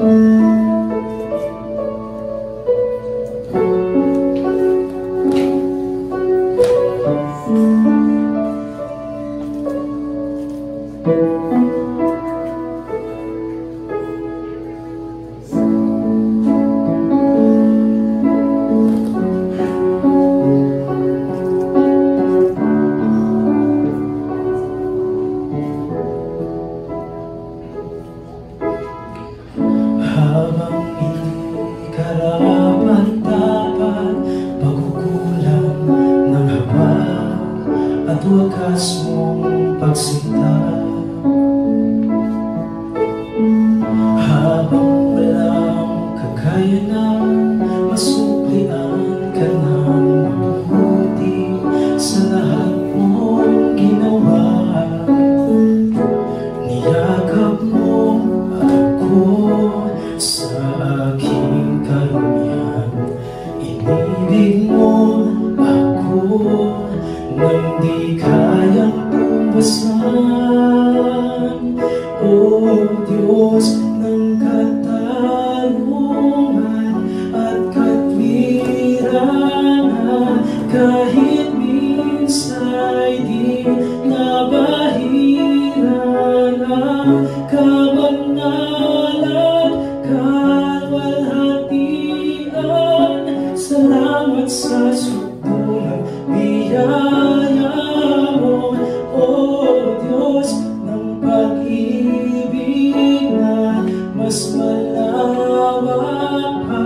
Habang hindi karapat-dapat, pagkukulang ng haba at wakas mong pagsinta. Habang walang kakayanang masuklian ka ng mabuti sa lahat mong ginawa, niyakap mo ako sa aking karumihan. Inibig mo ako nang di kayang tumbasan. O Diyos ng katarungan at katwiran, kahit minsa'y di nabahiran ang kabangalan, kalwalhatian. Salamat sa sukulang biyaya mo, O Diyos ng pag-ibig na mas malawak pa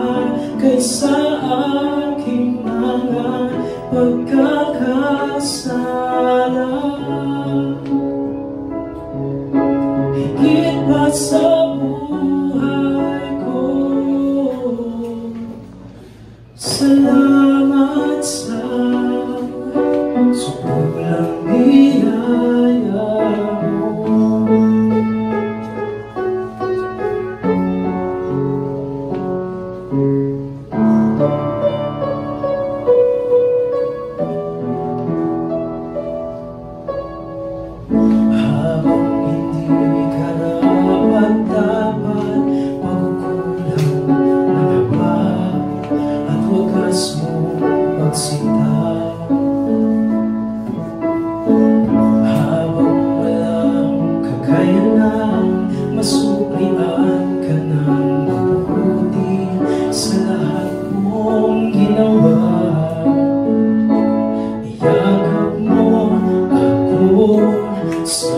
kaysa aking mga pagkakasala. Higit pa sa buhay ko, salamat sa sukulang biyaya mo. Habang hindi karapat-dapat, pagkukulang ng haba at wakas mong pagsinta. Habang walang kakayanang masuklian ka ng mabuti sa lahat mong ginawa, niyakap mo ako sa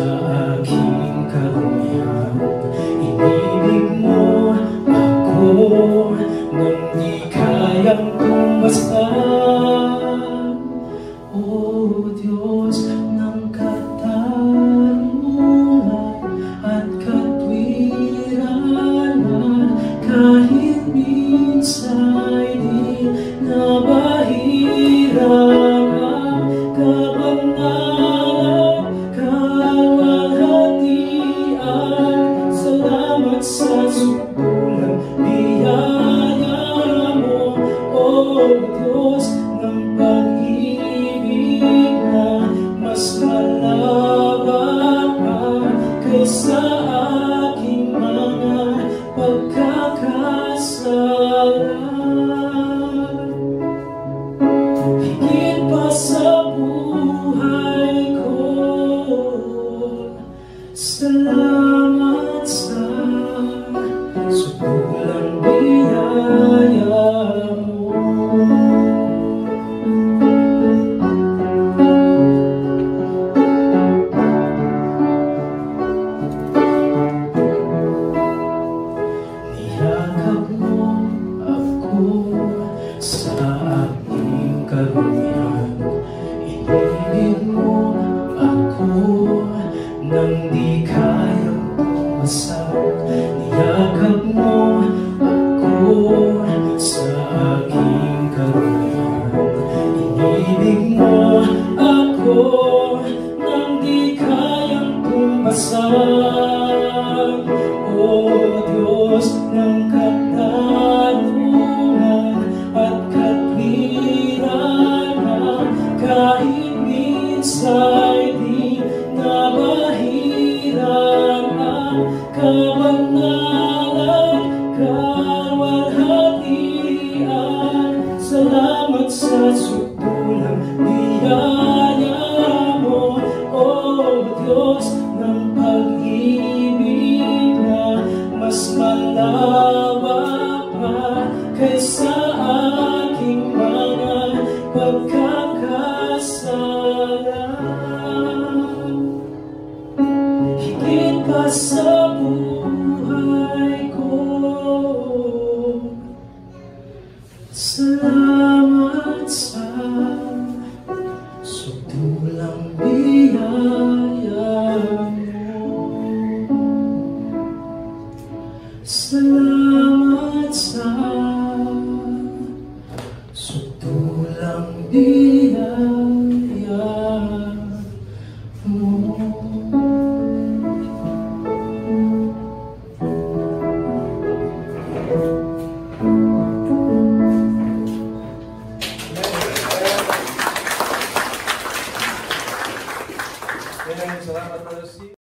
aking karumihan. Inibig mo ako nang di kayang tumbasan. O Diyos ng katarungan at katwiran, kahit minsa'y di nabahiran ang kabangalan, kalwalhatian. Salamat sa sukulang biyaya mo, O Diyos ng pag-ibig na mas malawak pa kaysa aking mga pagkakasala. Higit pa sa buhay ko, salamat sa sukulang biyaya mo. Niyakap mo ako sa aking karumihan. Inibig mo ako nang di kayang tumasan. Niyakap mo ako sa aking karumihan. Inibig mo ako nang di kayang tumasan. O Diyos ng katarungan at katwiran, kahit minsa'y di nabahiran ang kabangalan, Salamat sa sutulang biyaya mo. Salamat, Rosie.